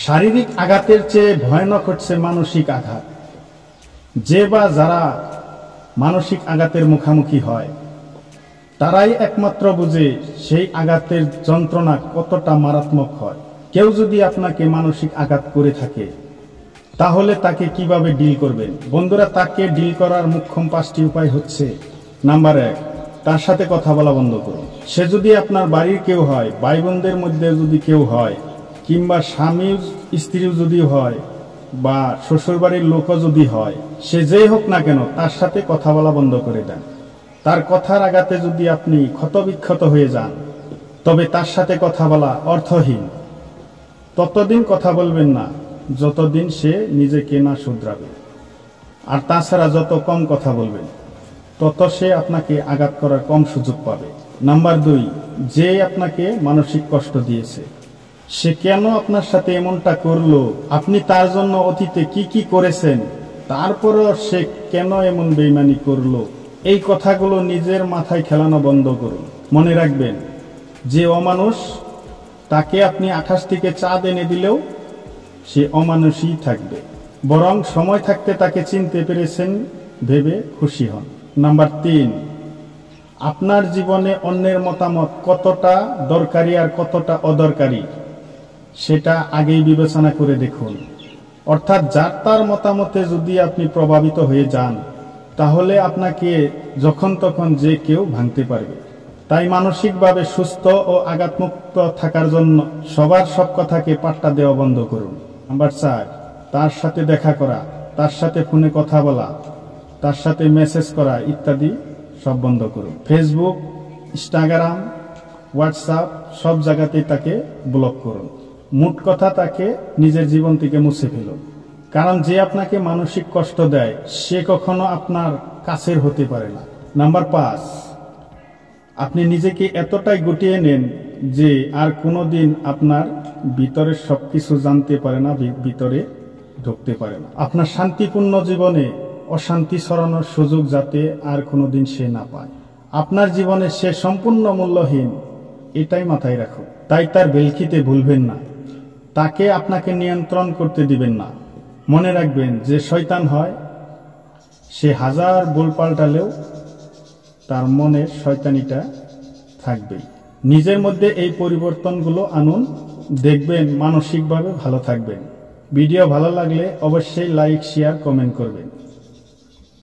শারীরিক আঘাতের চেয়ে ভয়ানক হচ্ছে মানসিক আঘাত। যে বা যারা মানসিক আঘাতের মুখোমুখি হয় তারাই একমাত্র বুঝে সেই আঘাতের যন্ত্রণা কতটা মারাত্মক হয়। কেউ যদি আপনাকে মানসিক আঘাত করে থাকে তাহলে তাকে কিভাবে ডিল করবেন? বন্ধুরা, তাকে ডিল করার মুখ্যম 5টি উপায় হচ্ছে: নাম্বার 1, তার সাথে কথা বলা বন্ধ করুন। সে যদি আপনার বাড়ির কেউ হয়, ভাই বোনদের মধ্যে যদি কেউ হয়, কিংবা স্বামী স্ত্রীও যদি হয়, বা শ্বশুরবাড়ির লোকও যদি হয়, সে যেই হোক না কেন তার সাথে কথা বলা বন্ধ করে দেন। তার কথার আঘাতে যদি আপনি ক্ষতবিক্ষত হয়ে যান তবে তার সাথে কথা বলা অর্থহীন। ততদিন কথা বলবেন না যতদিন সে নিজেকে না শুধরাবে। আর তাছাড়া যত কম কথা বলবেন তত সে আপনাকে আঘাত করার কম সুযোগ পাবে। নাম্বার 2, যে আপনাকে মানসিক কষ্ট দিয়েছে সে কেন আপনার সাথে এমনটা করলো, আপনি তার জন্য অতীতে কি কি করেছেন, তারপরও সে কেন এমন বেইমানি করলো, এই কথাগুলো নিজের মাথায় খেলানো বন্ধ করুন। মনে রাখবেন, যে অমানুষ তাকে আপনি আকাশ থেকে চাঁদ এনে দিলেও সে অমানুষই থাকবে। বরং সময় থাকতে তাকে চিনতে পেরেছেন ভেবে খুশি হন। নাম্বার 3, আপনার জীবনে অন্যের মতামত কতটা দরকারি আর কতটা অদরকারি সেটা আগেই বিবেচনা করে দেখুন। অর্থাৎ যার তার মতামতে যদি আপনি প্রভাবিত হয়ে যান তাহলে আপনাকে যখন তখন যে কেউ ভাঙতে পারবে। তাই মানসিকভাবে সুস্থ ও আঘাতমুক্ত থাকার জন্য সবার সব কথাকে পাত্তা দেওয়া বন্ধ করুন। নাম্বার 4, তার সাথে দেখা করা, তার সাথে ফোনে কথা বলা, তার সাথে মেসেজ করা ইত্যাদি সব বন্ধ করুন। ফেসবুক, ইনস্টাগ্রাম, হোয়াটসঅ্যাপ সব জায়গাতেই তাকে ব্লক করুন। মোট কথা, তাকে নিজের জীবন থেকে মুছে ফেলুন। কারণ যে আপনাকে মানসিক কষ্ট দেয় সে কখনো আপনার কাছের হতে পারে না। নাম্বার 5, আপনি নিজেকে এতটাই গুটিয়ে নেন যে আর কোনোদিন আপনার ভিতরের সবকিছু জানতে পারে না, ভিতরে ঢুকতে পারে না। আপনার শান্তিপূর্ণ জীবনে অশান্তি ছড়ানোর সুযোগ যাতে আর কোনোদিন সে না পায়। আপনার জীবনে সে সম্পূর্ণ মূল্যহীন, এটাই মাথায় রাখুন। তাই তার ভেলকিতে ভুলবেন না, তাকে আপনাকে নিয়ন্ত্রণ করতে দিবেন না। মনে রাখবেন, যে শয়তান হয় সে হাজার ভুল পাল্টালেও তার মনের শয়তানিটা থাকবেই। নিজের মধ্যে এই পরিবর্তনগুলো আনুন, দেখবেন মানসিকভাবে ভালো থাকবেন। ভিডিও ভালো লাগলে অবশ্যই লাইক, শেয়ার, কমেন্ট করবেন।